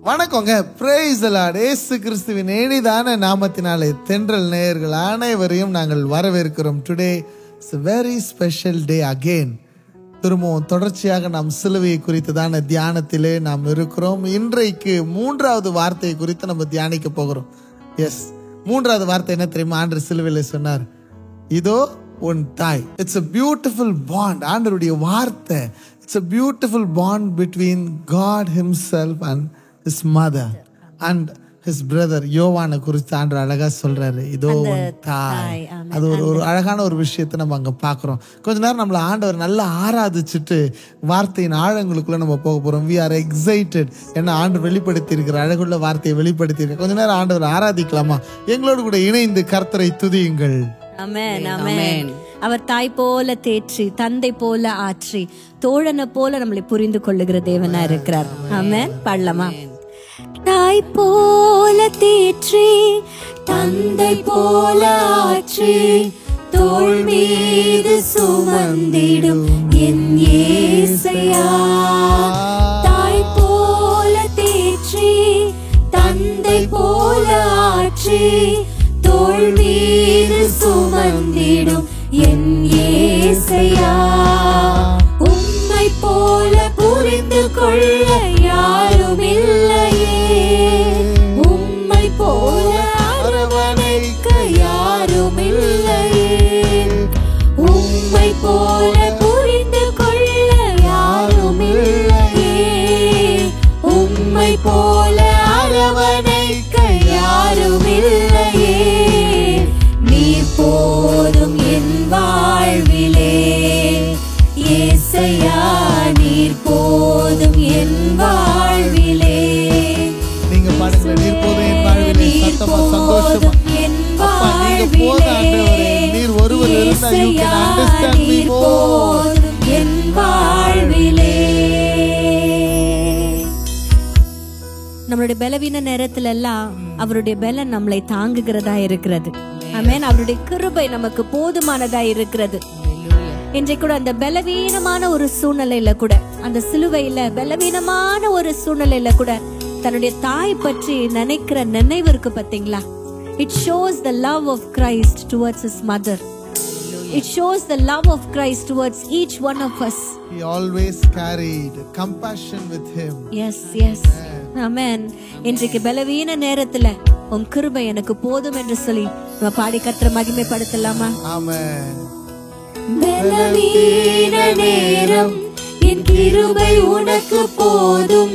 வணக்கங்க. Praise the Lord. இயேசு கிறிஸ்துவின் இனிதான நாமத்தினாலே தென்றல் நேயர்கள் அனைவரையும் நாங்கள் வரவேற்கிறோம். Today is a very special day again. திரும்பவும் தொடர்ச்சியாக நாம் சிலுவையை குறித்ததான தியானத்திலே நாம் இருக்கிறோம். இன்றைக்கு மூன்றாவது வார்த்தையை குறித்து நம்ம தியானிக்க போகிறோம். எஸ், மூன்றாவது வார்த்தை என்ன தெரியுமா? ஆண்டவர் சிலுவையில் சொன்னார், இதோ உன் தாய். It's a beautiful bond. ஆண்டவருடைய வார்த்தை, it's a beautiful bond between God himself and his mother and his brother. யோவானை குறித்து ஆண்டவர் அழகா சொல்றாரு, இதோ உன் தாய். அது ஒரு அழகான ஒரு விஷயத்தை நம்ம அங்க பாக்குறோம். கொஞ்ச நேரம் நம்மள ஆண்டவர் நல்லா ஆராதிச்சுட்டு வார்த்தையின் ஆழங்களுக்குள்ள நம்ம போக போறோம். we are excited. என்ன ஆண்டவர் வெளிப்படுத்தி இருக்கிற அழகுள்ள வார்த்தையை வெளிப்படுத்தி இருக்க. கொஞ்ச நேரம் ஆண்டவர் ஆராதிக்கலாமா? எங்களோடு கூட இணைந்து கர்த்தரை துதியுங்கள். ஆமென், ஆமென். அவர் தாய் போல தேற்றி, தந்தை போல ஆற்றி, தோழனை போல நம்மளை புரிந்து கொள்ளுகிற தேவனா இருக்கிறார். ஆமென். பாடலாமா? தாய் போல தேற்றி, தந்தை போல ஆற்றி, தோள் மீது சுமந்திடும் என் இயேசையா. தாய் போல தேற்றி, தந்தை போல ஆற்றி, தோள் மீது சுமந்திடும் என் இயேசையா. உம்மை போல புரிந்து கொள்ள யாரும் இல்லையே, உம்மை போல அரவணைக்க யாரும் இல்லையே, உம்மை போல புரிந்து கொள்ள யாரும் இல்லையே, உம்மை போல அரவணைக்க யாரும் இல்லையே. நீர் போதும் என் வாழ்விலே இயேசையா, நீர் போதும் என் வாழ்விலே. நீங்க பாடுங்க, நீர் போதும் என் வாழ்விலே. சத்தமா சந்தோஷமா அப்பா, நீங்க போதும் ஆண்டவரே. நீர் ஒருவர் இருந்தா you can understand me more. என் வாழ்விலே. நம்மளுடைய பலவீன நேரத்துல எல்லாம் அவருடைய பலன் நம்மளை தாங்குகிறதா இருக்கிறது. ஆமென். அவருடைய கிருபை நமக்கு போதுமானதா இருக்கிறது. இன்றைக்கு கூட அந்த பலவீனமான ஒரு சூழ்நிலையில கூட, அந்த சிலுவையில பலவீனமான ஒரு சூழ்நிலையில கூட தன்னுடைய தாய் பற்றி நினைக்கிற நினைவு இருக்கு பாத்தீங்களா? It shows the love of Christ towards his mother. It shows the love of Christ towards each one of us. He always carried compassion with him. Yes, yes. Amen. இன்றைக்கு பலவீன நேரத்துல உன் கிருபை எனக்கு போதும் என்று சொல்லி நம்ம பாடி கர்த்தரை மகிமைப்படுத்தலாமா? ஆமென். பலவீன நேரம் என் கிருபை உனக்கு போதும்,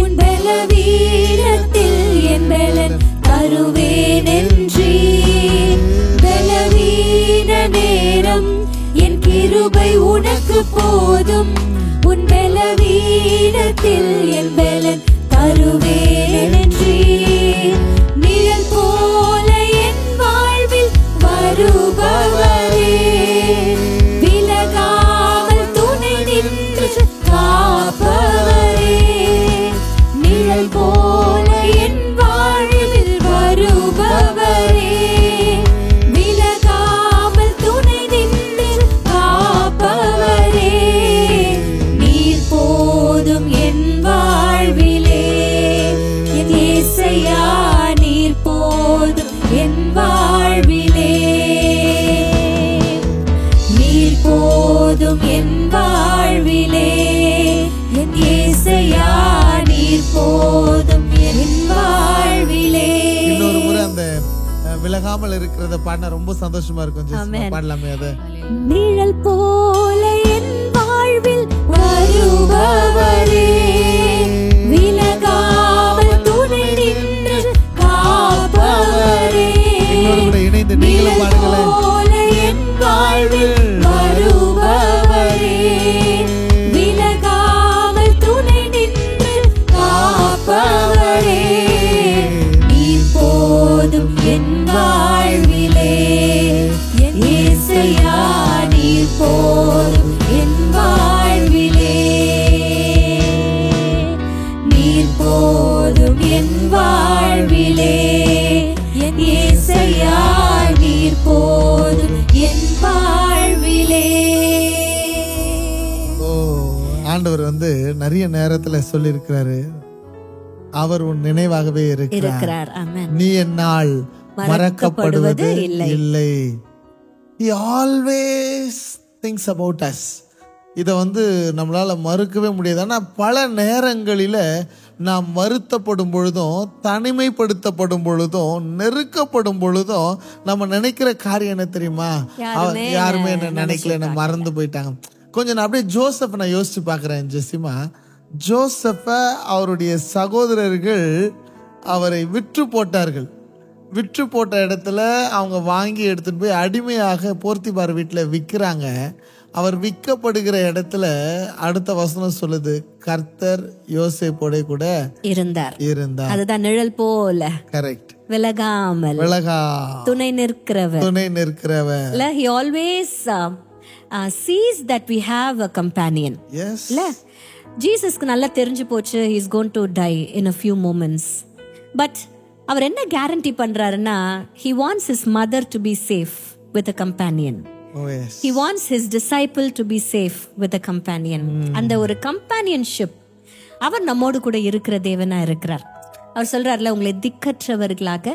என் பலவீனத்தில் என் பலன் தருவேன் என்றீர். பலவீன நேரம் என் கிருபை உனக்கு போதும், உன் பலவீனத்தில் என் பலன் தருவேன் என்றீர். நிழல் போல என் வாழ்வில் வருபவரே, விலகாமல் துணை நின்று காப்பவரே. நிழல் போல என் வாழ்வில் வருபவரே, விலகாமல் துணை நின்று காப்பவரே. நீர் போதும் என் வாழ்விலே, என் இயேசையா, நீர் போதும் என் வாழ்விலே. நீர் போதும் என் வாழ்விலே, என் இயேசையா, நீர் போதும் என் வாழ்விலே. இன்னொரு முறை அந்த விலகாமல் இருக்கிறத பாடினா ரொம்ப சந்தோஷமா இருக்கும். பாடலாமே அத. நிழல் போல என் வாழ்வில் வருபவரே, விலகாமல் துணை நின்று காப்பவரே. இன்னொரு முறை இணைந்து நீங்களும் பாடுங்களேன். போல என் வாழ்வில் வருபவரே, விலகாமல் துணை நின்று காப்பவரே. நீர் போதும் என் வாழ்விலே, என் இயேசையா, நீர் போதும் என் வாழ்விலே. நீர் போதும் என் வாழ்விலே, என் இயேசையா, நீர் போதும் என் வாழ்விலே. ஆண்டவர் நிறைய நேரத்துல சொல்லி இருக்கிறாரு, அவர் உன் நினைவாகவே இருக்கிறார். ஆமென். நீ என்னால் மறக்கப்படுவது இல்லை. He always thinks about us. இதை நம்மளால மறுக்கவே முடியாது. ஆனால் பல நேரங்களில் நாம் வருத்தப்படும் பொழுதும், தனிமைப்படுத்தப்படும் பொழுதும், நெருக்கப்படும் பொழுதும் நம்ம நினைக்கிற காரியம் என்ன தெரியுமா? யாருமே என்ன நினைக்கல, என்ன மறந்து போயிட்டாங்க. கொஞ்சம் நான் அப்படியே ஜோசப் நான் யோசிச்சு பார்க்குறேன். ஜெசிமா, ஜோசப்பை அவருடைய சகோதரர்கள் அவரை விற்று போட்டார்கள். விற்று போட்ட இடத்துல அவங்க வாங்கி எடுத்துட்டு போய் அடிமையாக போர்த்திபார் வீட்டில் விற்கிறாங்க. அவர் விற்கப்படுகிற இடத்துல அடுத்த வசனம் சொல்லுது, கர்த்தர் யோசேப்போட கூட இருந்தார். அதுதான் நிழல் போல. கரெக்ட். விலகாமல் துணை நிற்கிறவர். He always sees that we have a companion. Yes. ஜீசஸ்க்கு நல்லா தெரிஞ்சு போச்சு, he is going to die in a few moments. But அவர் என்ன கேரண்டி பண்றாருன்னா, he wants his mother to be safe with a companion. Oh, yes. He wants his disciple to be safe with a companion. அந்த ஒரு companionship அவர் நம்மோடு கூட இருக்கிற தேவனா இருக்கிறார். அவர் சொல்றாருல, உங்களை திக்கற்றவர்களாக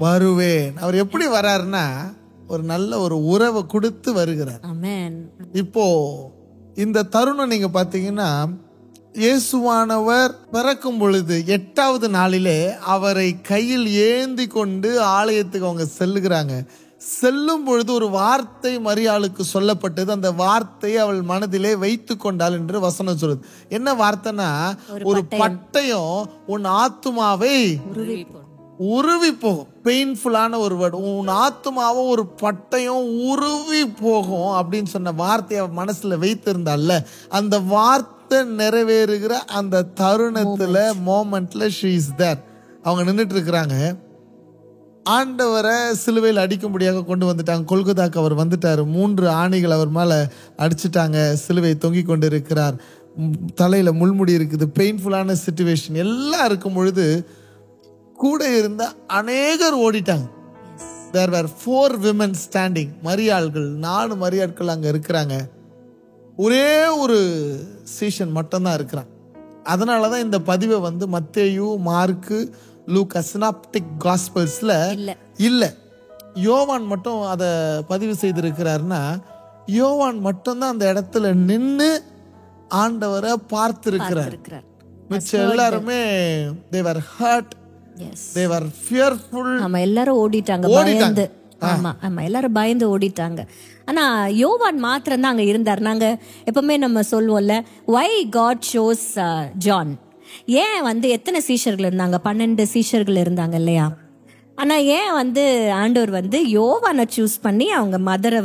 வருவேன். அவர் எப்படி வராருன்னா, ஒரு நல்ல ஒரு உறவை கொடுத்து வருகிறார். ஆமென். இப்போ இந்த தருணம் நீங்க பாத்தீங்கன்னா, இயேசுவானவர் பிறக்கும் பொழுது 8வது நாளிலே அவரை கையில் ஏந்தி கொண்டு ஆலயத்துக்கு அவங்க செல்லுகிறாங்க. செல்லும் பொழுது ஒரு வார்த்தை மரியாளுக்கு சொல்லப்பட்டது. அந்த வார்த்தையை அவள் மனதிலே வைத்து கொண்டாள் என்று வசனம் சொல்லுது. என்ன வார்த்தைனா, ஒரு பட்டயம் உன் ஆத்துமாவை உருவி போகும். பெயின்ஃபுல்லான ஒரு வேர்டு. உன் ஆத்துமாவை ஒரு பட்டயம் உருவி போகும் அப்படின்னு சொன்ன வார்த்தையை மனசுல வைத்திருந்தால, அந்த வார்த்தை நிறைவேறுகிற அந்த தருணத்துல, மோமெண்ட்ல she is there. அவங்க நின்றுட்டு இருக்கிறாங்க. ஆண்டவரை சிலுவையில் அடிக்கும்படியாக கொண்டு வந்துட்டாங்க. கொல்கத்தாக்கு அவர் வந்துட்டாரு. 3 ஆணிகள் அவர் மேல அடிச்சுட்டாங்க. சிலுவை தொங்கி கொண்டு இருக்கிறார். தலையில முள்முடி இருக்குது. பெயின்ஃபுல்லான சிச்சுவேஷன் எல்லாம் இருக்கும் பொழுது கூட இருந்த அநேகர் ஓடிட்டாங்க. There were 4 women standing. மரியாள்கள் 4 மரியாட்கள் அங்க இருக்கிறாங்க. ஒரே ஒரு சீஷன் மட்டும்தான் இருக்கிறான். அதனாலதான் இந்த பதிவை மத்தேயு, மார்க்கு, லூக்கா, சினாப்டிக் காஸ்பல்ஸ்ல இல்ல. யோவான் மட்டும் அதை பதிவு செய்திருக்கிறாருன்னா, யோவான் மட்டும்தான் அந்த இடத்துல நின்னு ஆண்டவரை பார்த்திருக்கிறார். மிச்சம் எல்லாருமே they were hurt. They were fearful. ஆமா, எல்லாரும் ஓடிட்டாங்க. எல்லாரும் பயந்து ஓடிட்டாங்க. ஆனா யோவான் மாத்திரம் தான் அங்க இருந்தார். நாங்க எப்பவுமே நம்ம சொல்லுவோம்ல, why God chose John. ஏன் எத்தனை சீஷர்கள் இருந்தாங்க? 12 சீஷர்கள் இருந்தாங்க இல்லையா? ஆனா ஏன் ஆண்டவர் யோவானை சூஸ் பண்ணி அவங்க மதரை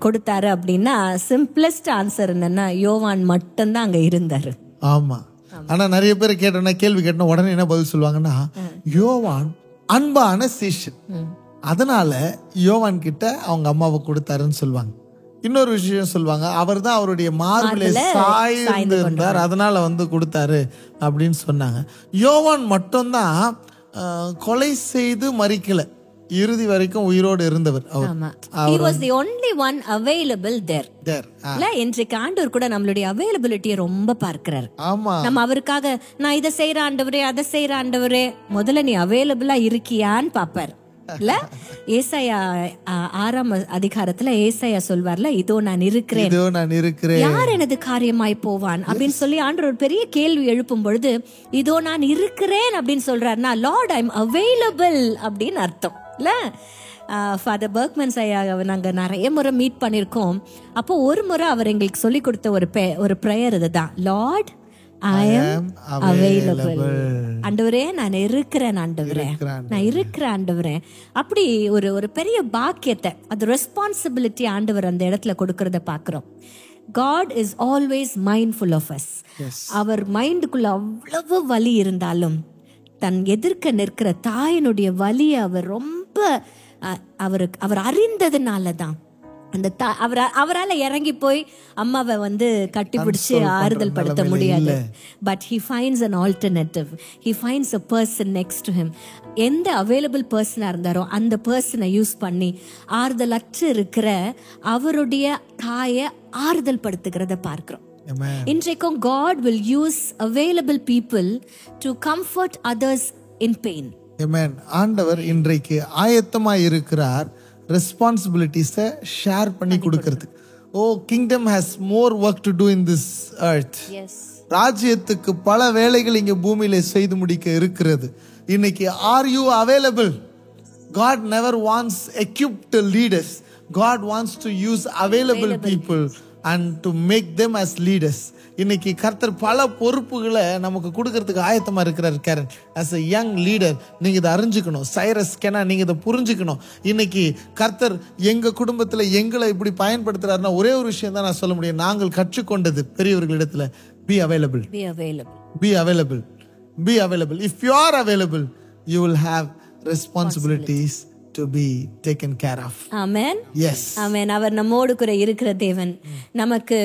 கொடுத்தாரு அப்படின்னா, சிம்பிளஸ்ட் ஆன்சர் என்னன்னா, யோவான் மட்டும்தான் அங்க இருந்தாரு. ஆமா. ஆனா நிறைய பேர் கேள்வி கேட்டோம் உடனே என்ன பதில் சொல்லுவாங்கன்னா, யோவான் அன்பான சீஷன், அதனால யோவான் கிட்ட அவங்க அம்மாவை கொடுத்தாருன்னு சொல்லுவாங்க. இன்னொரு விஷயம் சொல்லுவாங்க, அவர் தான் அவருடைய மார்பிலே சாய்ந்து இருந்தார், அதனால கொடுத்தாரு அப்படின்னு சொன்னாங்க. யோவான் மட்டும்தான் கொலை செய்து மரிக்கல, இறுதி வரைக்கும் உயிரோடு இருந்தவர். He was the only one available there. இன்றைக்கு ஆண்டவர் கூட நம்மளுடைய அவைலபிலிட்டியை ரொம்ப பார்க்கிறார். நம்ம அவருக்காக நான் இதை செய்யற ஆண்டவரே, அதை செய்யற ஆண்டவரே, முதல்ல நீ அவைலபிளா இருக்கியான்னு பாப்பார். இல்ல, ஏசாயா 6ஆம் அதிகாரத்துல ஏசாயா சொல்வார்ல, இதோ நான் இருக்கிறேன், யார் எனது காரியமாய் போவான் அப்படின்னு சொல்லி ஆண்டவர் ஒரு பெரிய கேள்வி எழுப்பும் பொழுது, இதோ நான் இருக்கிறேன் அப்படின்னு சொல்றாருன்னா, லார்ட் ஐ எம் அவைலபிள் அப்படின்னு அர்த்தம். இல்ல, ஃபாதர் பர்க்மன்ஸ் ஐயா நாங்க நிறைய முறை மீட் பண்ணிருக்கோம். அப்போ ஒரு முறை அவர் எங்களுக்கு சொல்லி கொடுத்த ஒரு பிரேயர் இதுதான், லார்ட் I am available. ஆண்டவரே நான் இருக்கிறேன், ஆண்டவரே நான் இருக்கிறேன், ஆண்டவரே. அப்படி ஒரு பெரிய பாக்கியத்தை, அது ரெஸ்பான்சிபிலிட்டி ஆண்டவர் அந்த இடத்துல கொடுக்கறத பாக்குறோம். God is always mindful of us. அவர் மைண்டுக்குள்ள அவ்வளவு வலி இருந்தாலும், தன் எதிர்க்க நிற்கிற தாயினுடைய வலியை அவர் ரொம்ப அவர் அறிந்ததுனாலதான் அந்த அவரால் இறங்கி போய் அம்மாவை கட்டி பிடிச்சு ஆறுதல் படுத்த முடியாது. But he finds an alternative. He finds a person next to him. எந்த அவைலபிள் பர்சனா இருந்தாரோ அந்த பர்சனை யூஸ் பண்ணி ஆறுதல் அற்று இருக்கிற அவருடைய தாயை ஆறுதல் படுத்துகிறத பார்க்கிறோம். Amen. இன்றைக்கும் God will use available people to comfort others in pain. Amen. ஆண்டவர் இன்றைக்கு ஆயத்தமாய் இருக்கிறார் ரெஸ்பான்சிபிலிட்டிஸை ஷேர் பண்ணி கொடுக்கறதுக்கு. Oh, kingdom has more work to do in this earth. Yes. ராஜ்யத்துக்கு பல வேலைகள் இங்க பூமியில செய்து முடிக்க இருக்கிறது. இன்னைக்கு are you available? God never wants equipped leaders. God wants to use available people and to make them as leaders. இன்னைக்கு கர்த்தர் பல பொறுப்புகளை நமக்கு கொடுக்கறதுக்கு ஆயத்தமா இருக்கிறார். கேரன், as a young leader நீங்க இதை அறிஞ்சுக்கணும். சைரஸ் கேனா நீங்க இதை புரிஞ்சுக்கணும். இன்னைக்கு கர்த்தர் எங்க குடும்பத்துல எங்களை இப்படி பயன்படுத்துறாருன்னா ஒரே ஒரு விஷயம் தான் நான் சொல்ல முடியும். நாங்கள் கற்றுக்கொண்டது பெரியவர்களிடத்துல, be available. Be available. Be available. Be available. If you are available, you will have responsibilities to be taken care of. Amen. Yes. Amen. அவர் நம்மோடு கூட இருக்கிற தேவன், நமக்கு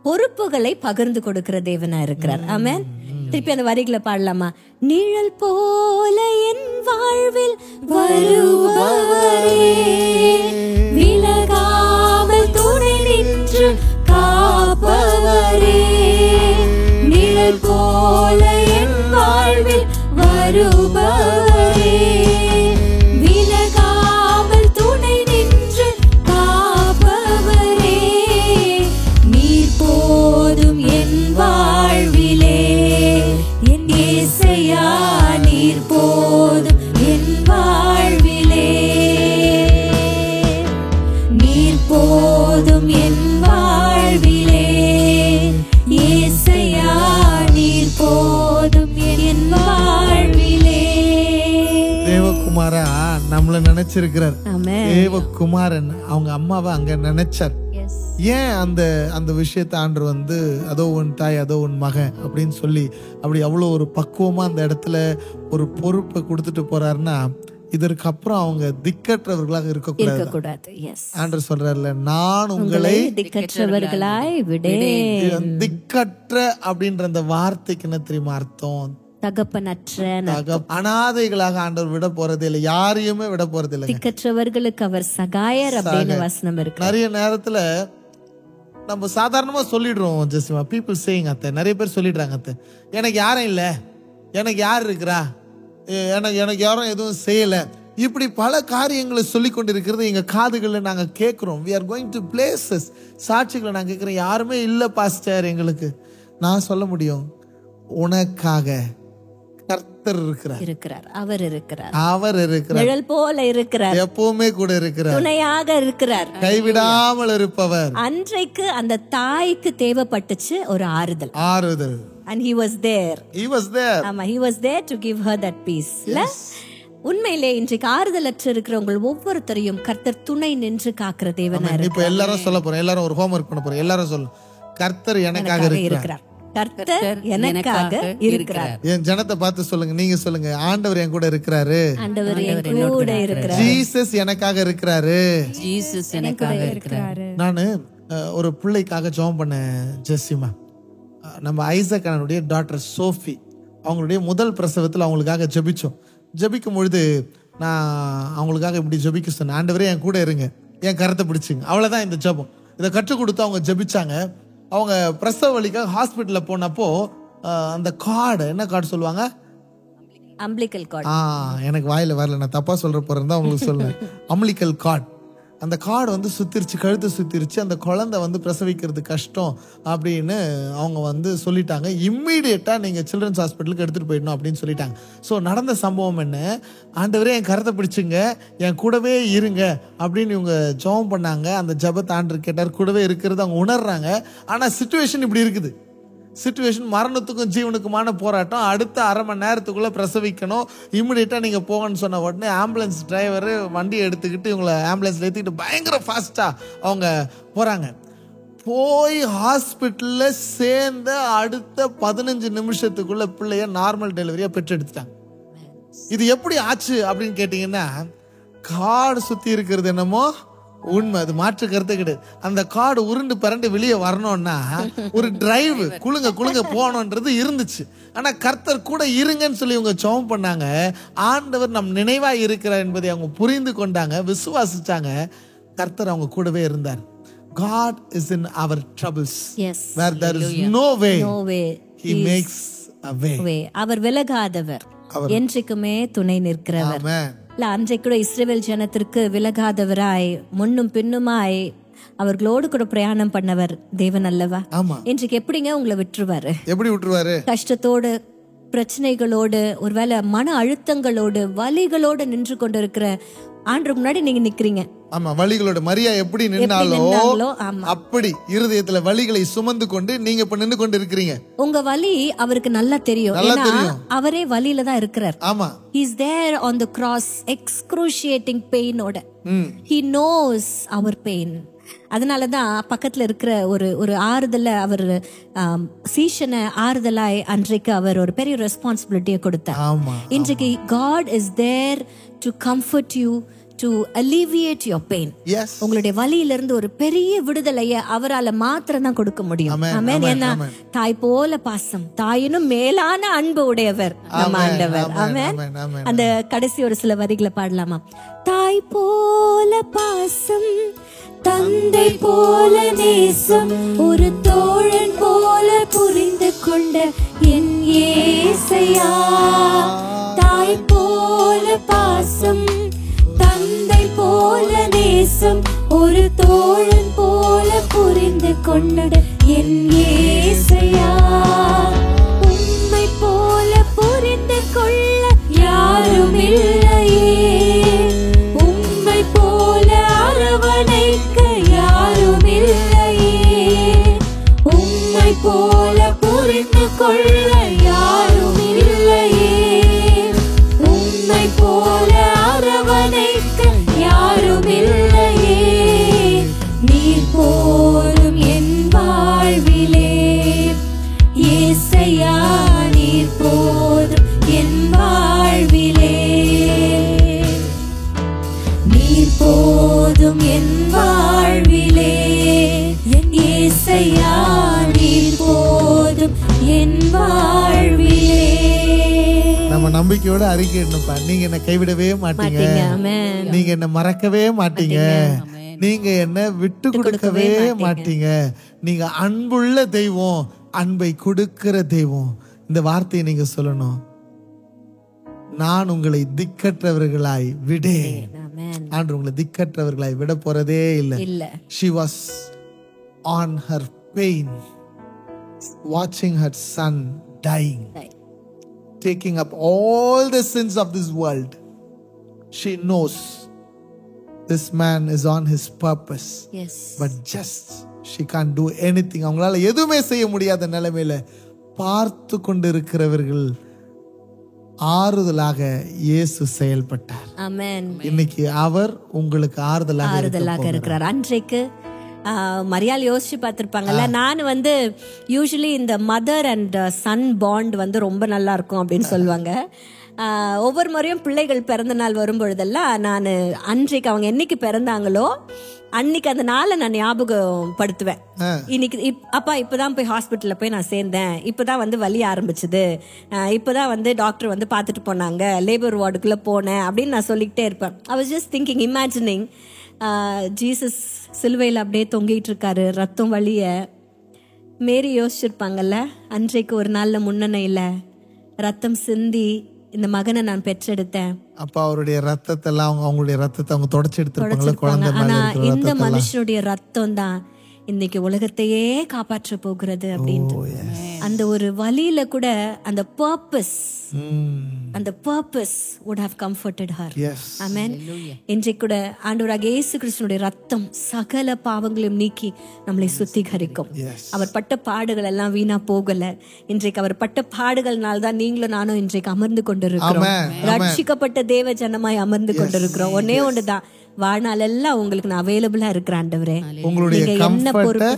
பொறுப்புகளை பகிர்ந்து கொடுக்கிற தேவனா இருக்கிறார். ஆமென். திருப்பி அந்த வரிகளை பாடலாமா? நிழல் போல என் வாழ்வில் வருபவரே, விலகாமல் துணை நின்று காப்பவரே, நிழல் போல என் வாழ்வில் வருபவரே, விலகாமல் துணை நின்று காப்பவரே, நீர் போதும் என் வாழ்விலே, என் இயேசையா நீர் போதும் என் வாழ்விலே, நீர் போதும் என் வாழ்விலே, இயேசையா நீர் போதும் என் வாழ்விலே. தேவகுமாரா நம்மள நினைச்சிருக்கிறார். ஆமென். தேவகுமாரன் அவங்க அம்மாவை அங்க நினைச்சார். Yes. ஏன் அந்த விஷயத்தை ஆண்டவர் வந்து அதோ உன் தாய் அதோ உன் மகன் அப்படின்னு சொல்லி அப்படி அவ்வளோ ஒரு பக்குவமா அந்த இடத்துல ஒரு பொறுப்பை கொடுத்துட்டு போறாருன்னா, இதற்கு அப்புறம் அவங்க திக்கற்றவர்களாக இருக்கக்கூடாது. இருக்கக்கூடாது. Yes. ஆண்டவர் சொல்றாருல, நான் உங்களை திக்கற்றவர்களாய் விடேன். திக்கற்ற அப்படின்ற அந்த வார்த்தைக்கு என்ன தெரியுமா அர்த்தம்? தகப்பனற்ற, அனாதைகளாக ஆண்டவர் விட போறதே இல்லை, யாரையுமே விட போறது இல்லை. திக்கற்றவர்களுக்கு அவர் சகாயர் அப்படின்னு வசனம் இருக்கு. நிறைய நேரத்துல நம்ம சாதாரணமா சொல்லிடுறோம் ஜெசிமா, பீப்புள் சேயிங் அத்தை, நிறைய பேர் சொல்லிடுறாங்க அத்தை, எனக்கு யாரும் இல்லை, எனக்கு யார் இருக்கிறா, எனக்கு யாரும் எதுவும் செய்யல, இப்படி பல காரியங்களை சொல்லி கொண்டிருக்கிறது எங்க காதுகளில் நாங்க கேட்கிறோம். we are going to places, சாட்சிகளை நாங்க கேட்கிறோம், யாருமே இல்லை பாஸ்டர் எங்களுக்கு. நான் சொல்ல முடியும், உனக்காக கர்த்தர் இருக்கிறார். அவர் இருக்கிறார். அவர் இருக்கிறார். நிழல் போல இருக்கிறார். எப்பவுமே கூட இருக்கிறார். துணையாக இருக்கிறார். கைவிடாமல் இருப்பவர். அன்றைக்கு அந்த தாய்க்கு தேவைப்பட்டுச்சு ஒரு ஆறுதல். And he was there. ஆமா, he was there to give her that peace. உண்மையிலே இன்றைக்கு ஆறுதலற்று இருக்கிறவங்க ஒவ்வொருத்தரையும் கர்த்தர் துணை நின்று காக்கிற தேவனா இருக்கிறார். இப்ப எல்லாரும் சொல்ல போறோம், எல்லாரும் ஒரு ஹோம்வொர்க் பண்ண போறோம். எல்லாரும் சொல்லு, கர்த்தர் எனக்காக இருக்கிறார். கர்த்தர் எனக்காக இருக்கிறார். என் ஜனத்தை பார்த்து சொல்லுங்க, நீங்க சொல்லுங்க, ஆண்டவர் என் கூட இருக்கிறாரு. ஆண்டவர் என் கூட இருக்கிறார். ஜீசஸ் எனக்காக இருக்கிறாரு. ஜீசஸ் எனக்காக இருக்கிறாரு. நானு ஒரு பிள்ளைக்காக ஜெபம் பண்ணேன் ஜெசிமா. நம்ம ஐசக் அண்ணனுடைய டாக்டர் சோஃபி, அவங்களுடைய முதல் பிரசவத்தில் அவங்களுக்காக ஜெபிச்சோம். ஜெபிக்கும் பொழுது நான் அவங்களுக்காக இப்படி ஜெபிக்க சொன்னேன், ஆண்டவரே என் கூட இருங்க, என் கரத்தை பிடிச்சிங்க. அவ்வளோதான் இந்த ஜெபம். இதை கற்றுக் கொடுத்து அவங்க ஜெபிச்சாங்க. அவங்க பிரசவ வலிக்காக ஹாஸ்பிட்டலில் போனப்போ அந்த கார்டு, என்ன கார்டு சொல்லுவாங்க? Umbilical card. எனக்கு வாயில வரல, நான் தப்பா சொல்ற போறேன் தான் உங்களுக்கு சொல்லுவேன். Umbilical card. அந்த கார்டு வந்து சுத்திருச்சு, கழுத்து சுத்திருச்சு, அந்த குழந்தை வந்து பிரசவிக்கிறது கஷ்டம் அப்படின்னு அவங்க வந்து சொல்லிட்டாங்க. இம்மீடியட்டா நீங்க சில்ட்ரன்ஸ் ஹாஸ்பிட்டலுக்கு எடுத்துட்டு போயிடணும் அப்படின்னு சொல்லிட்டாங்க. ஸோ நடந்த சம்பவம் என்ன, ஆண்டவரே என் கரத்தை பிடிச்சுங்க, என் கூடவே இருங்க அப்படின்னு இவங்க ஜெபம் பண்ணாங்க. அந்த ஜெபத்தை ஆண்டவர் கேட்டார், கூடவே இருக்கிறது அவங்க உணர்றாங்க. ஆனா சிச்சுவேஷன் இப்படி இருக்குது. சிச்சுவேஷன் மரணத்துக்கும் ஜீவனுக்குமான போராட்டம். அடுத்த அரை மணி நேரத்துக்குள்ள பிரசவிக்கணும், இம்மிடியட்டா நீங்க போகணும்னு சொன்ன உடனே ஆம்புலன்ஸ் டிரைவர் வண்டியை எடுத்துக்கிட்டு இவங்களை ஆம்புலன்ஸ்ல ஏற்றிக்கிட்டு பயங்கர ஃபாஸ்டா அவங்க போறாங்க. போய் ஹாஸ்பிட்டல்ல சேர்ந்த அடுத்த 15 நிமிஷத்துக்குள்ள பிள்ளைய நார்மல் டெலிவரியா பெற்றெடுத்துட்டாங்க. இது எப்படி ஆச்சு அப்படின்னு கேட்டீங்கன்னா, கார்டு சுத்தி இருக்கிறது என்னமோ உண்மை, அது மாற்று கருத்து கிடையாது. அந்த கார்டு உருண்டு பரண்டு வெளியே வரணும்னா ஒரு டிரைவ் குலுங்க போகணுன்றது இருந்துச்சு. ஆனா கர்த்தர் கூட இருங்கன்னு சொல்லி இவங்க ஜெபம் பண்ணாங்க. ஆண்டவர் நம் நினைவா இருக்கிறார் என்பதை அவங்க புரிந்து கொண்டாங்க, விசுவாசிச்சாங்க. கர்த்தர் அவங்க கூடவே இருந்தார். God is in our troubles. Yes. Where there is no way, No way. He makes a way. அவர் விலகாதவர், என்றைக்குமே துணை நிற்கிறவர். Amen. இல்ல அன்றைக்கு கூட இஸ்ரவேல் ஜனத்திற்கு விலகாதவராய் முன்னும் பின்னுமாய் அவர்களோடு கூட பிரயாணம் பண்ணவர் தேவன் அல்லவா? ஆமா. இன்றைக்கு எப்படிங்க உங்களை விட்டுருவாரு? எப்படி விட்டுருவாரு? கஷ்டத்தோடு, பிரச்சனைகளோடு, ஒருவேளை மன அழுத்தங்களோடு, வலிகளோடு நின்று கொண்டிருக்கிற ஆண்டவருக்கு முன்னாடி நீங்க நிக்கிறீங்க. ஆமா, வலிகளோட மரியா எப்படி நின்னாலோ அப்படி இருதயத்துல வலிகளை சுமந்து கொண்டு நீங்க இப்ப நின்னு கொண்டு இருக்கிறீங்க. உங்க வலி அவருக்கு நல்லா தெரியும். ஏன்னா அவரே வலியில தான் இருக்கிறார். ஆமா. He is there on the cross, excruciating pain ஓட. He knows our pain. அதனாலதான் பக்கத்துல இருக்கிற ஒரு ஆறுதல அவர் சீஷனை ஆறுதலாய் அன்றைக்கு அவர் ஒரு பெரிய ரெஸ்பான்சிபிலிட்டியை கொடுத்தார். இன்றைக்கு God is there to comfort you, to alleviate your pain. Yes. உங்களுடைய வலியிலிருந்து ஒரு பெரிய விடுதலையை அவரால மாத்திரம் தான் கொடுக்க முடியும். ஆமென். ஏன்னா தாய் போல பாசம், தாயினும் மேலான அன்பு உடையவர் நம்ம ஆண்டவர். ஆமென். அந்த கடைசி ஒரு சில வரிகளை பாடலாமா? தாய் போல பாசம், தந்தை போல நேசம், ஒரு தோழன் போல புரிந்து கொண்ட என் இயேசையா. தாய் போல பாசம், தந்தை போல நேசம், ஒரு தோழன் போல புரிந்து கொண்ட என் இயேசையா. உம்மை போல புரிந்து கொள்ள யாரும் இல்லையே, உம்மை போல அரவணைக்க யாரும் இல்லையே, உம்மை போல புரிந்து கொள்ள யாரும் இல்லையே, உம்மை போல அரவணைக்க யாரும் இல்லையே. நீர் போதும் என் வாழ்விலே இயேசையா, நீர் போதும் என் வாழ்விலே, நீர் போதும் என் வாழ்விலே இயேசையா, நீர் போதும் என் வாழ்விலே. நம்ம நம்பிக்கையோட அறிக்கையிடணும்ப்பா. நீங்க என்ன கைவிடவே மாட்டீங்க, நீங்க என்ன மறக்கவே மாட்டீங்க, நீங்க என்ன விட்டு கொடுக்கவே மாட்டீங்க. நீங்க அன்புள்ள தெய்வம், அன்பை கொடுக்கிற தெய்வம். இந்த வார்த்தையை நீங்க சொல்லணும். நான் உங்களை திக்கற்றவர்களாய் விடேன். ஆண்டு உங்களை திக்கற்றவர்களாய் விட போறதே இல்லை. She was on her pain, watching her son dying, taking up all the sins of this world. She knows this man is on his purpose. Yes. But just she can't do anything. அவங்களால எதுவுமே செய்ய முடியாத நிலைமையில பார்த்து கொண்டிருக்கிறவர்கள் ஆறுதலாக இயேசு செயல்பட்டார். ஆமென். இன்னைக்கு அவர் உங்களுக்கு ஆறுதலாக இருக்கிறார். அன்றைக்கு மரியாள் யோசிச்சு பார்த்திருப்பாங்கல்ல, நான் யூஸ்வலி இந்த மதர் அண்ட் சன் பாண்ட் ரொம்ப நல்லா இருக்கும் அப்படின்னு சொல்லுவாங்க. ஒவ்வொரு முறையும் பிள்ளைகள் பிறந்த நாள் வரும்பொழுதெல்லாம் நான் அன்றைக்கு அவங்க என்னைக்கு பிறந்தாங்களோ அன்னைக்கு அந்த நாளை நான் ஞாபகம் படுத்துவேன். இன்னைக்கு அப்பா இப்பதான் போய் ஹாஸ்பிட்டல்ல போய் நான் சேர்ந்தேன், இப்பதான் வலி ஆரம்பிச்சது, இப்பதான் டாக்டர் பார்த்துட்டு போனாங்க, லேபர் வார்டுக்குள்ள போனேன் அப்படின்னு நான் சொல்லிக்கிட்டே இருப்பேன். I was just thinking, imagining Jesus சிலுவையில் அப்படியே தொங்கிட்டு இருக்காரு, ரத்தம் வலிய. மேரி யோசிச்சிருப்பாங்கல்ல, அன்றைக்கு ஒரு நாள்ல முன்னணையில ரத்தம் சிந்தி இந்த மகனை நான் பெற்றெடுத்தேன். அப்பா அவருடைய ரத்தத்தை எல்லாம் அவங்களுடைய ரத்தத்தை அவங்க தொடச்சு எடுத்துருப்பாங்க. ஆனா இந்த மனுஷனுடைய ரத்தம் தான் இன்னைக்கு உலகத்தையே காப்பாற்ற போகிறது அப்படின்ட்டு. அந்த ஒரு வலியில கூட அந்த purpose would have comforted her. Amen. இன்றைக்கு கூட ஆண்டவராகிய இயேசு கிறிஸ்துவினுடைய ரத்தம் சகல பாவங்களையும் நீக்கி நம்மளை சுத்திகரிக்கும். அவர் பட்ட பாடுகள் எல்லாம் வீணா போகல. இன்றைக்கு அவர் பட்ட பாடுகள்னால தான் நீங்களும் நானும் இன்றைக்கு அமர்ந்து கொண்டிருக்கிறோம். ரட்சிக்கப்பட்ட தேவ ஜனமாய் அமர்ந்து கொண்டிருக்கிறோம். ஒன்னே ஒன்றுதான், வாழ்நாள் எல்லாம் உங்களுக்கு நான் அவைலபிளா இருக்கிறேன் ஆண்டவரே. உங்களுடைய கம்ஃபர்ட்டை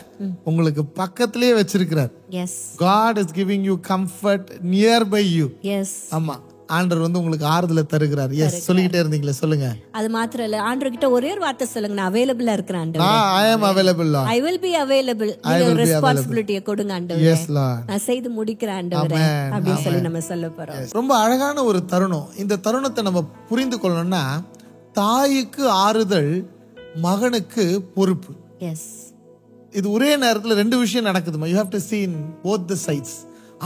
உங்களுக்கு பக்கத்திலே வச்சிருக்கிறார். Yes. God is giving you comfort nearby you. Yes. ஆமா, ஆண்டவர் உங்களுக்கு ஆறுதலை தருகிறார். எஸ், சொல்லிக்கிட்டே இருந்தீங்களே, சொல்லுங்க. அது மாத்திரம் இல்ல, ஆண்டவர் கிட்ட ஒரே ஒரு வார்த்தை சொல்லுங்க, நான் அவைலபிளா இருக்கிறேன் ஆண்டவரே. I am available Lord. I will be available. நீங்க ரெஸ்பான்சிபிலிட்டியை கொடுங்க ஆண்டவரே. Yes Lord. நான் செய்து முடிக்கிறேன் ஆண்டவரே அப்படி சொல்லி நம்ம சொல்ல போறோம். ரொம்ப அழகான ஒரு தருணம். இந்த தருணத்தை நம்ம புரிந்து கொள்ளணும்னா, தாய்க்கு ஆறுதல், மகனுக்கு பொறுப்பு. எஸ். இது ஒரே நேரத்துல ரெண்டு விஷயம் நடக்குதுமா. You have to see in both the sides.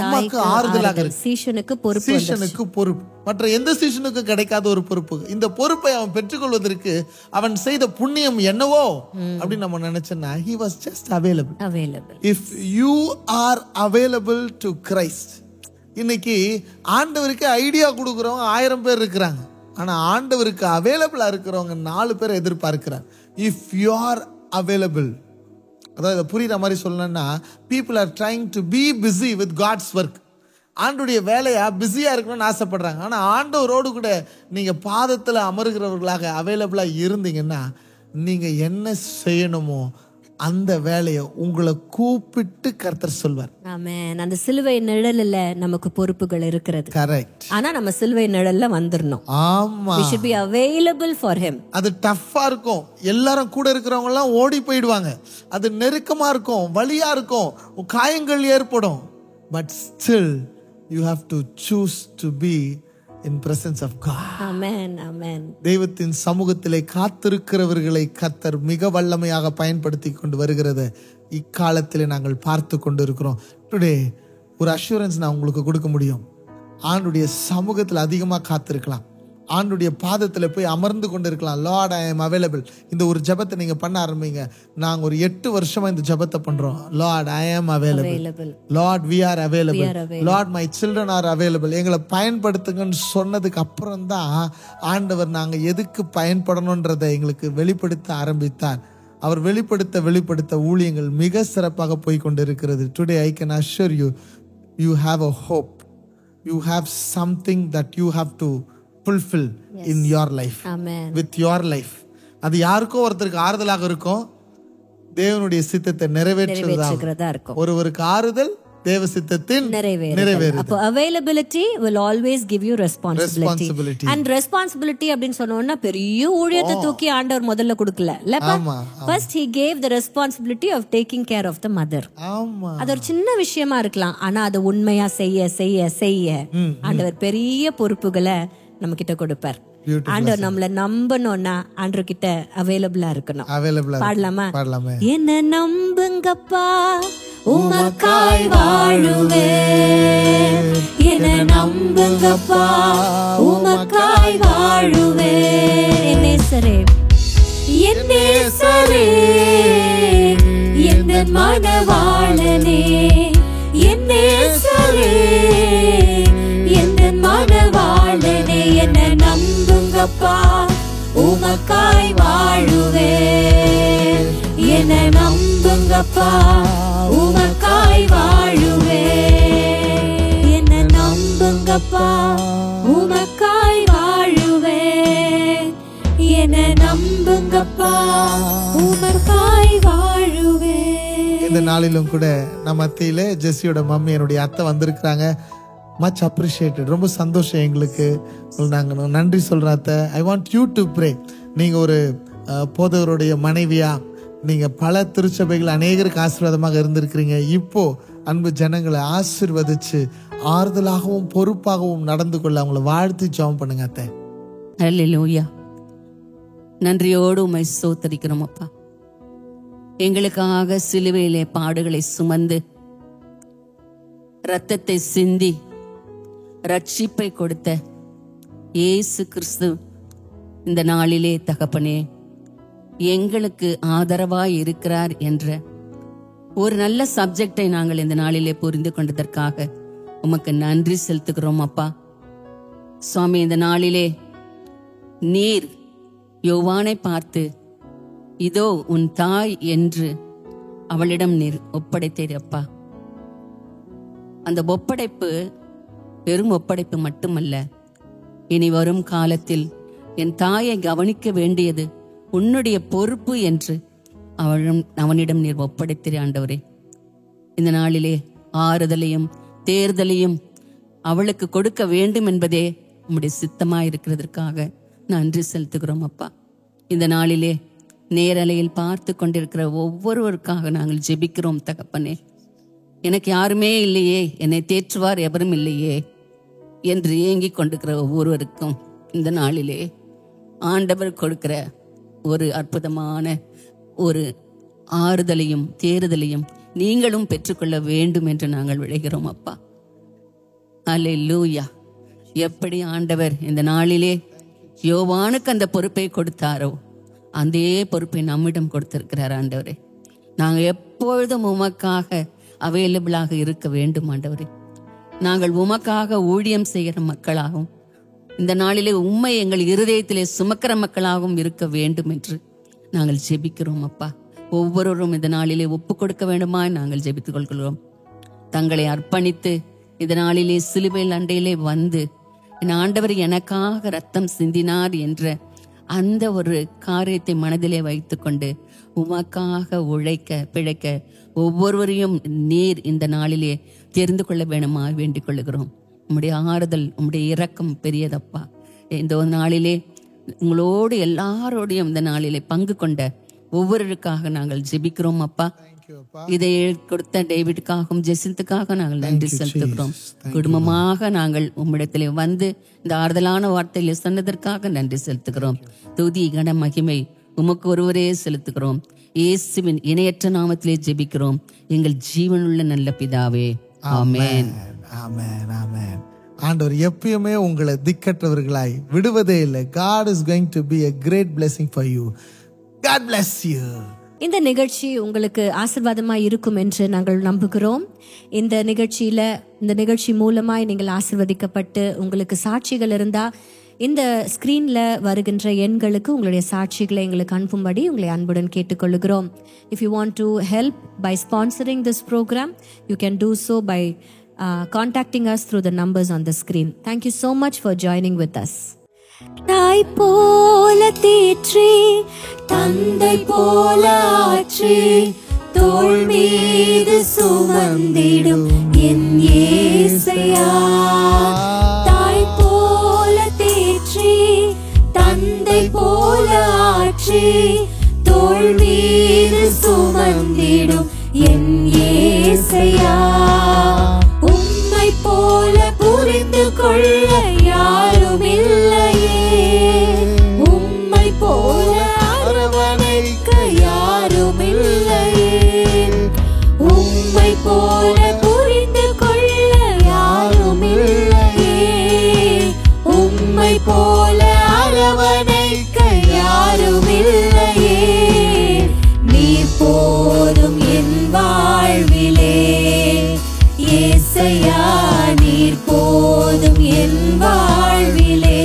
அம்மாக்கு ஆறுதலாக இருக்கு, சீஷனுக்கு பொறுப்பு, சீஷனுக்கு பொறுப்பு, மற்ற எந்த சீஷனுக்கு கிடைக்காத ஒரு பொறுப்பு. இந்த பொறுப்பை அவன் பெற்றுக்கொள்வதற்கு அவன் செய்த புண்ணியம் என்னவோ அப்படின்னு நம்ம நினைச்சோம்னா, he was just available. If you are available to Christ. இன்னைக்கு ஆண்டவருக்கு ஐடியா கொடுக்குறவங்க 1000 பேர் இருக்கிறாங்க, ஆனா ஆண்டவருக்கு அவைலபிளா இருக்கிறவங்க 4 பேர் எதிர்பார்க்கிறாங்க. If you are available, அதாவது புரியுற மாதிரி சொல்லணும்னா, people are trying to be busy with God's work. ஆண்டோடைய வேலையா பிஸியா இருக்கணும்னு ஆசைப்படுறாங்க. ஆனா ஆண்டவரோடு கூட நீங்க பாதத்துல அமருகிறவர்களாக அவைலபிளா இருந்தீங்கன்னா, நீங்க என்ன செய்யணுமோ அந்த வேலையை உங்களை கூப்பிட்டு கர்த்தர் சொல்வார். ஆமென். அந்த சிலுவை நிழல்ல நமக்கு பொறுப்புகள் இருக்கிறது. கரெக்ட். ஆனா நம்ம சிலுவை நிழல்ல வந்துறணும். ஆமா. we should be available for him. அது டஃப்பா இருக்கும், எல்லாரும் கூட இருக்கிறவங்க எல்லாம் ஓடி போயிடுவாங்க, அது நெருக்கமா இருக்கும், வலியா இருக்கும், காயங்கள் ஏற்படும். But still you have to choose to be in presence of God. ஆமென், ஆமென். தெய்வத்தின் சமூகத்திலே காத்திருக்கிறவர்களை கர்த்தர் மிக வல்லமையாக பயன்படுத்தி கொண்டு வருகிறத இக்காலத்திலே நாங்கள் பார்த்து கொண்டு இருக்கிறோம். டுடே ஒரு அஷூரன்ஸ் நான் உங்களுக்கு கொடுக்க முடியும். ஆண்டுடைய சமூகத்தில் அதிகமாக காத்திருக்கலாம், ஆண்டுடைய பாதத்தில் போய் அமர்ந்து கொண்டு இருக்கலாம். Lord, I am available. இந்த ஒரு ஜபத்தை நீங்க பண்ண ஆரம்பிங்க. நாங்கள் ஒரு 8 வருஷமா இந்த ஜபத்தை பண்றோம். Lord, I am available. Lord, we are available. Lord, my children are available. எங்களை பயன்படுத்துங்கன்னு சொன்னதுக்கு அப்புறம் தான் ஆண்டவர் நாங்க எதுக்கு பயன்படணும்ன்றதை எங்களுக்கு வெளிப்படுத்த ஆரம்பித்தார். அவர் வெளிப்படுத்த ஊழியங்கள் மிக சிறப்பாக போய் கொண்டு இருக்கிறது. Today I can assure you, you have a hope. You have something that you have to fulfill in your life. Amen. With your life. அது யாருக்கோ ஒருத்தருக்கு ஆறுதலாக இருக்கும், தேவனுடைய சித்தத்தை நிறைவேற்றுகிறதா இருக்கும். ஒருவருக்கு ஆறுதல் தேவ சித்தத்தின் நிறைவேறு. அப்போ availability will always give you responsibility. And responsibility அப்படினு சொன்னோம்னா பெரிய ஊழியத்தை தூக்கி ஆண்டவர் முதல்ல கொடுக்கல. First he gave the responsibility of taking care of the mother. ஆமா. அது ஒரு சின்ன விஷயமா இருக்கலாம், ஆனா அது உண்மையா செய்ய ஆண்டவர் பெரிய பொறுப்புகளை நம்ம கிட்ட கொடுப்பார். ஆண்டவர் நம்மள நம்பணும்னா ஆண்டவர் கிட்ட அவைலபிளா இருக்கணும். பாடலாமா? என்ன நம்புங்கப்பா, உமக்காய் வாழுவேன். என்ன நம்புங்கப்பா, உமக்காய் வாழுவேன். என் நேசரே, என் நேசரே, என் மனவாளனே, என் நேசரே, என் மனவாளனே, என்ன நம்புங்கப்பா, உமக்காய் வாழுவேன். என்ன நம்புங்கப்பா, உமக்காய் வாழுவேன். என்ன நம்புங்கப்பா, உமக்காய் வாழுவேன். என்ன நம்புங்கப்பா, உமக்காய் வாழுவேன். இந்த நாளிலும் கூட நம்ம மத்தியில ஜெஸ்ஸியோட மம்மி, என்னுடைய அத்தை வந்திருக்கிறாங்க. Much appreciated. ரொம்ப சந்தோஷம் எங்களுக்கு. நாங்கள் நன்றி சொல்கிறோம் அத்தை. I want you to pray. நீங்கள் ஒரு போதவருடைய மனைவியா, நீங்கள் பல திருச்சபைகள் அநேகருக்கு ஆசீர்வாதமாக இருந்திருக்கிறீங்க. இப்போ அன்பு ஜனங்களை ஆசீர்வதிச்சு ஆறுதலாகவும் பொறுப்பாகவும் நடந்து கொள்ள அவங்கள வாழ்த்து ஜெபம் பண்ணுங்க அத்தை. அல்லேலூயா. நன்றியோடு உம்மை ஸ்தோத்திரிக்கிறோம் அப்பா. எங்களுக்காக சிலுவையிலே பாடுகளை சுமந்து இரத்தத்தை சிந்தி ரட்சிப்பை கொடுத்த இயேசு கிறிஸ்து இந்த நாளிலே தகப்பனே எங்களுக்கு ஆதரவாய் இருக்கிறார் என்ற ஒரு நல்ல சப்ஜெக்டை நாங்கள் இந்த நாளிலே புரிந்து கொண்டதற்காக உமக்கு நன்றி செலுத்துகிறோம் அப்பா. சுவாமி, இந்த நாளிலே நீர் யோவானை பார்த்து இதோ உன் தாய் என்று அவளிடம் நீர் ஒப்படைத்தீர் அப்பா. அந்த ஒப்படைப்பு வெறும் ஒப்படைப்பு மட்டுமல்ல, இனி வரும் காலத்தில் என் தாயை கவனிக்க வேண்டியது உன்னுடைய பொறுப்பு என்று அவனிடம் நீர் ஒப்படைத்தீர் ஆண்டவரே. இந்த நாளிலே ஆறுதலையும் தேர்தலையும் அவளுக்கு கொடுக்க வேண்டும் என்பதே உம்முடைய சித்தமாயிருக்கிறதற்காக நன்றி செலுத்துகிறோம் அப்பா. இந்த நாளிலே நேரலையில் பார்த்து கொண்டிருக்கிற ஒவ்வொருவருக்காக நாங்கள் ஜெபிக்கிறோம் தகப்பனே. எனக்கு யாருமே இல்லையே, என்னை தேற்றுவார் எவரும் இல்லையே என்று ஏங்கிக் கொண்டிருக்கிற ஒவ்வொருவருக்கும் இந்த நாளிலே ஆண்டவர் கொடுக்கிற ஒரு அற்புதமான ஒரு ஆறுதலையும் தேறுதலையும் நீங்களும் பெற்றுக்கொள்ள வேண்டும் என்று நாங்கள் விளைகிறோம் அப்பா. அல்லேலூயா. எப்படி ஆண்டவர் இந்த நாளிலே யோவானுக்கு அந்த பொறுப்பை கொடுத்தாரோ அதே பொறுப்பை நம்மிடம் கொடுத்திருக்கிறார் ஆண்டவரே. நாங்கள் எப்பொழுதும் உமக்காக அவைலபிளாக இருக்க வேண்டும் ஆண்டவரே. நாங்கள் உமக்காக ஊழியம் செய்கிற மக்களாகவும் இந்த நாளிலே உம்மை எங்கள் இருதயத்திலே சுமக்கிற மக்களாகவும் இருக்க வேண்டும் என்று நாங்கள் ஜெபிக்கிறோம் அப்பா. ஒவ்வொருவரும் இந்த நாளிலே ஒப்பு கொடுக்க வேண்டுமா நாங்கள் ஜெபித்துக் கொள்கிறோம். தங்களை அர்ப்பணித்து இந்த நாளிலே சிலுவையில் அண்டையிலே வந்து என் ஆண்டவர் எனக்காக ரத்தம் சிந்தினார் என்ற அந்த ஒரு காரியத்தை மனதிலே வைத்துக்கொண்டு உமக்காக உழைக்க பிழைக்க ஒவ்வொருவரையும் நீர் இந்த நாளிலே தெரிந்து கொள்ள வேணுமா வேண்டிக் கொள்ளுகிறோம். உம்முடைய ஆறுதல் உம்முடைய இரக்கம் பெரியதப்பா. இந்த ஒரு நாளிலே உங்களோடு எல்லாரோடையும் இந்த நாளிலே பங்கு கொண்ட ஒவ்வொருவருக்காக நாங்கள் ஜெபிக்கிறோம் அப்பா. இதை கொடுத்த டேவிடுக்காகவும் ஜெசிந்துக்காக நாங்கள் நன்றி செலுத்துகிறோம். குடும்பமாக நாங்கள் உம்மிடத்திலே வந்து இந்த ஆறுதலான வார்த்தையில சொன்னதற்காக நன்றி செலுத்துகிறோம். துதி கன மகிமை உமக்கு ஒருவரே செலுத்துகிறோம். இயேசுவின் இணையற்ற நாமத்திலே ஜெபிக்கிறோம் எங்கள் ஜீவனுள்ள நல்ல பிதாவே. ஆமென். ஆமென். ஆமென். ஆண்டவர் எப்பயுமே உங்களை திக்கற்றவர்களாய் விடுவதே இல்லை. God is going to be a great blessing for you. God bless you. இந்த நிகழ்ச்சி உங்களுக்கு ஆசீர்வாதமாய் இருக்கும் என்று நாங்கள் நம்புகிறோம். இந்த நிகழ்ச்சி மூலமாய் நீங்கள் ஆசீர்வதிக்கப்பட்டு உங்களுக்கு சாட்சிகள் இருந்தா இந்த ஸ்கிரீன்ல வருகின்ற எண்களுக்கு உங்களுடைய சாட்சிகளை எங்களுக்கு அனுப்பும்படி உங்களை அன்புடன் கேட்டுக்கொள்கிறோம். If you want to help by sponsoring this program, you can do so by contacting us through the numbers on the screen. Thank you so much for joining with us. தாய் போல தேற்றி தந்தை போல ஆற்றி தோள் மீது சுமந்திடும் என் இயேசையா. தாய் போல தேற்றி தந்தை போல ஆற்றி தோள் மீது சுமந்திடும் என் இயேசையா. உம்மை போல புரிந்து கொள்ள யாரும் இல்லையே, உம்மை போல அரவணைக்க யாரும் இல்லையே, உம்மை போல புரிந்து கொள்ள யாரும் இல்லையே, உம்மை போல அரவணைக்க யாரும் இல்லையே. நீர் போதும் என் வாழ்விலே இயேசையா, நீர் போதும் என் வாழ்விலே.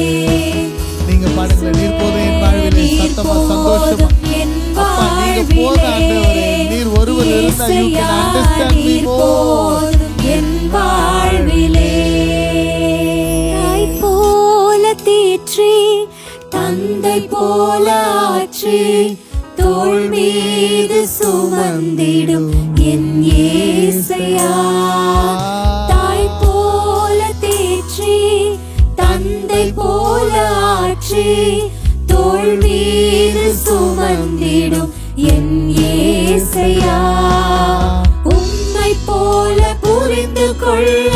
நீங்க பாடுங்க, நீர் போதும் என் வாழ்விலே. சத்தமா சந்தோஷமா அப்பா நீங்க போதும் ஆண்டவரே. நீர் ஒருவர் இருந்தா you can understand me more. என் வாழ்விலே தாய் போல தேற்றி தந்தை போல ஆற்றி தோள் மீது சுமந்திடும் என் இயேசையா. தாய் போல தேற்றி தந்தை போல ஆற்றி தோள் மீது சுமந்திடும் என் இயேசையா. உம்மை போல புரிந்து கொள்ள